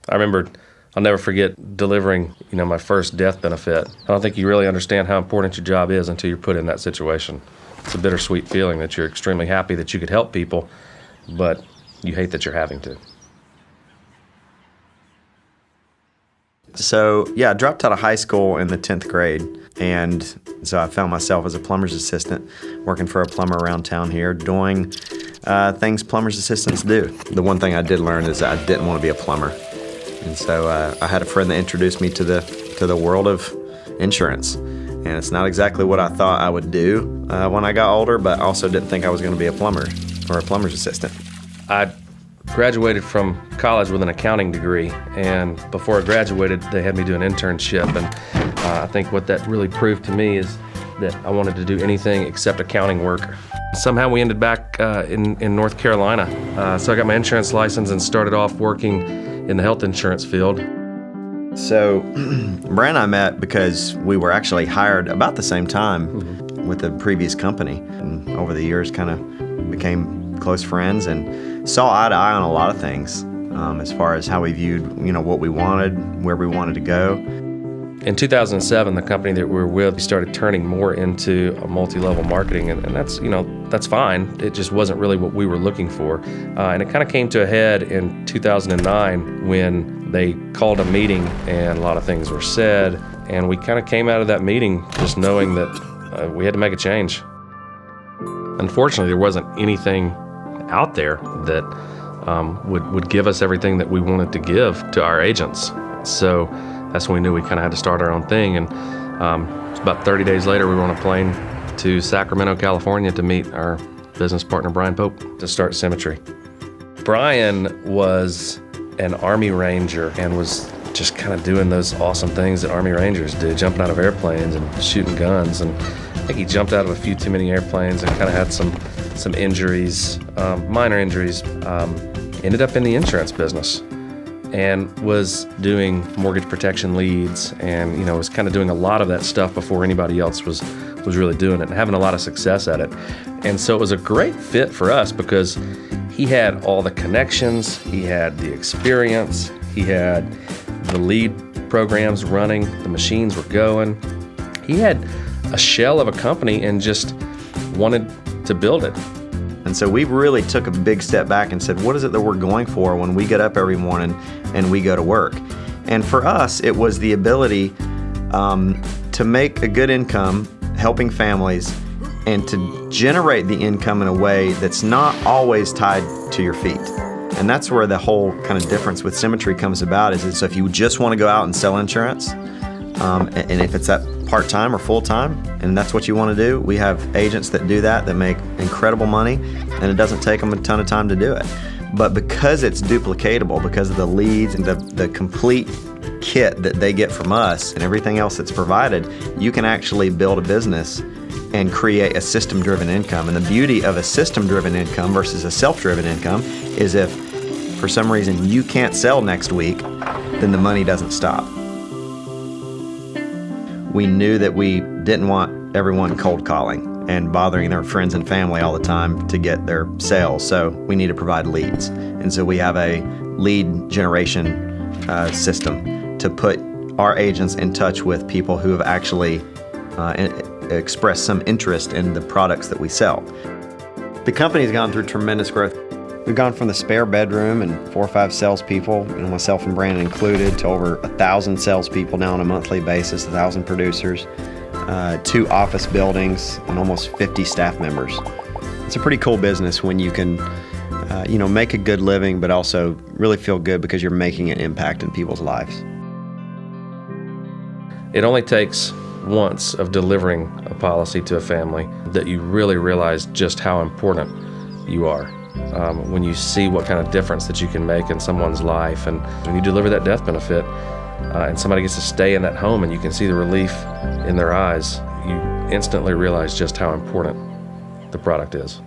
I remember, I'll never forget delivering, my first death benefit. I don't think you really understand how important your job is until you're put in that situation. It's a bittersweet feeling that you're extremely happy that you could help people, but you hate that you're having to. So, I dropped out of high school in the 10th grade, and so I found myself as a plumber's assistant, working for a plumber around town here, doing things plumber's assistants do. The one thing I did learn is that I didn't want to be a plumber. And so I had a friend that introduced me to the world of insurance. And it's not exactly what I thought I would do when I got older, but I also didn't think I was going to be a plumber or a plumber's assistant. I graduated from college with an accounting degree, and before I graduated, they had me do an internship. And I think what that really proved to me is that I wanted to do anything except accounting work. Somehow we ended back in North Carolina. So I got my insurance license and started off working in the health insurance field. So Brad and I met because we were actually hired about the same time with the previous company. And over the years kind of became close friends and saw eye to eye on a lot of things as far as how we viewed, what we wanted, where we wanted to go. In 2007, the company that we were with, we started turning more into a multi-level marketing, and that's fine. It just wasn't really what we were looking for. And it kind of came to a head in 2009 when they called a meeting and a lot of things were said, and we kind of came out of that meeting just knowing that we had to make a change. Unfortunately, there wasn't anything out there that would give us everything that we wanted to give to our agents. So that's when we knew we kind of had to start our own thing. And about 30 days later, we were on a plane to Sacramento, California to meet our business partner, Brian Pope, to start Symmetry. Brian was an Army Ranger and was just kind of doing those awesome things that Army Rangers do, jumping out of airplanes and shooting guns. And I think he jumped out of a few too many airplanes and kind of had some injuries, minor injuries. Ended up in the insurance business and was doing mortgage protection leads and, was kind of doing a lot of that stuff before anybody else was really doing it and having a lot of success at it. And so it was a great fit for us because he had all the connections, he had the experience, he had the lead programs running, the machines were going. He had a shell of a company and just wanted to build it. And so we really took a big step back and said, what is it that we're going for when we get up every morning and we go to work? And for us, it was the ability to make a good income helping families and to generate the income in a way that's not always tied to your feet. And that's where the whole kind of difference with Symmetry comes about is so if you just want to go out and sell insurance, and if it's that part-time or full-time, and that's what you want to do, we have agents that do that make incredible money, and it doesn't take them a ton of time to do it. But because it's duplicatable, because of the leads and the complete kit that they get from us and everything else that's provided, you can actually build a business and create a system-driven income. And the beauty of a system-driven income versus a self-driven income is if for some reason you can't sell next week, then the money doesn't stop. We knew that we didn't want everyone cold calling and bothering their friends and family all the time to get their sales, so we need to provide leads. And so we have a lead generation system to put our agents in touch with people who have actually expressed some interest in the products that we sell. The company's gone through tremendous growth. We've gone from the spare bedroom and 4 or 5 salespeople, myself and Brandon included, to over 1,000 salespeople now on a monthly basis, 1,000 producers, 2 office buildings, and almost 50 staff members. It's a pretty cool business when you can, make a good living, but also really feel good because you're making an impact in people's lives. It only takes once of delivering a policy to a family that you really realize just how important you are. When you see what kind of difference that you can make in someone's life, and when you deliver that death benefit and somebody gets to stay in that home and you can see the relief in their eyes, you instantly realize just how important the product is.